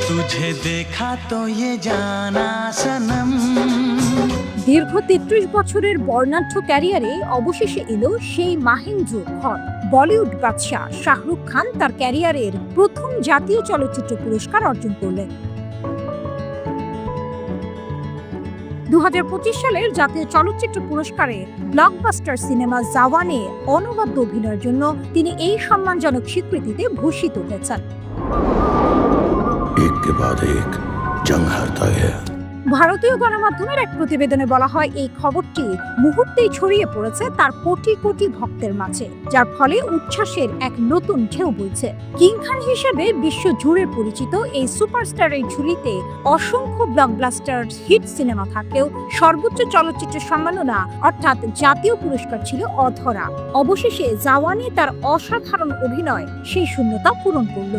तुझे देखा तो ये जाना सनम। দীর্ঘ ৩৩ বছরের বর্ণাঢ্য ক্যারিয়ারে অবশেষে এলো সেই মাহেন্দ্র ক্ষণ। বলিউড বাদশাহ শাহরুখ খান তার ক্যারিয়ারের প্রথম জাতীয় চলচ্চিত্র পুরস্কার অর্জন করলেন। ২০২৫ সালের জাতীয় চলচ্চিত্র পুরস্কারে ব্লকবাস্টার সিনেমা জাওয়ানে অনবদ্য অভিনয়ের জন্য তিনি এই সম্মানজনক স্বীকৃতিতে ভূষিত হয়েছেন। एक के बाद एक जंग हारता गया। ভারতীয় গণমাধ্যমের এক প্রতিবেদনে বলা হয়, এই খবরটি মুহূর্তেই ছড়িয়ে পড়েছে তার কোটি কোটি ভক্তের মাঝে, যার ফলে উচ্ছ্বাসের এক নতুন ঢেউ বইছে। কিং খান হিসেবে বিশ্ব জুড়ে পরিচিত এই সুপারস্টারের ঝুলিতে অসংখ্য ব্লকবাস্টার হিট সিনেমা থাকলেও সর্বোচ্চ চলচ্চিত্র সম্মাননা অর্থাৎ জাতীয় পুরস্কার ছিল অধরা। অবশেষে জাওয়ানে তার অসাধারণ অভিনয় সেই শূন্যতা পূরণ করল।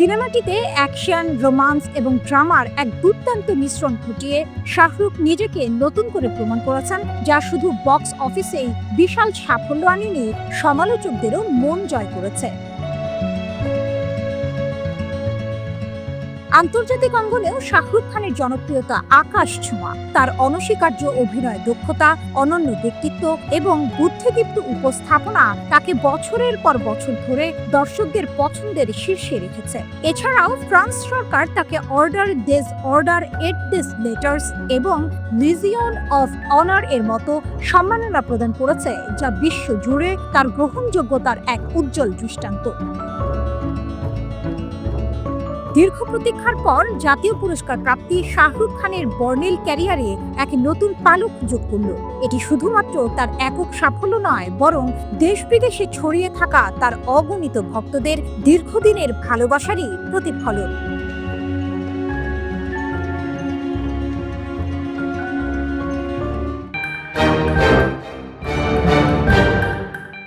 সিনেমাটিতে অ্যাকশন, রোমান্স এবং ড্রামার এক দুর্দান্ত মিশ্রণ ঘটিয়ে শাহরুখ নিজেকে নতুন করে প্রমাণ করেছেন, যা শুধু বক্স অফিসেই বিশাল সাফল্য আনেনি, সমালোচকদেরও মন জয় করেছে। আন্তর্জাতিক অঙ্গনেও শাহরুখ খানের জনপ্রিয়তা আকাশ ছোঁয়া। তার অনস্বীকার্য অভিনয় দক্ষতা, অনন্য ব্যক্তিত্ব এবং বুদ্ধিদীপ্ত উপস্থাপনা তাকে বছরের পর বছর ধরে দর্শকদের পছন্দের শীর্ষে রেখেছে। এছাড়াও ফ্রান্স সরকার তাকে অর্ডার দেস অর্ডার এট দিস লেটার্স এবং লিজিয়ন অফ অনার এর মতো সম্মাননা প্রদান করেছে, যা বিশ্ব জুড়ে তার গ্রহণযোগ্যতার এক উজ্জ্বল দৃষ্টান্ত। দীর্ঘ প্রতীক্ষার পর জাতীয় পুরস্কার প্রাপ্তি শাহরুখ খানের বর্ণিল ক্যারিয়ারে এক নতুন পালক যোগ করল। এটি শুধুমাত্র তার একক সাফল্য নয়, বরং দেশ বিদেশে ছড়িয়ে থাকা তার অগণিত ভক্তদের দীর্ঘদিনের ভালোবাসারই প্রতিফলন।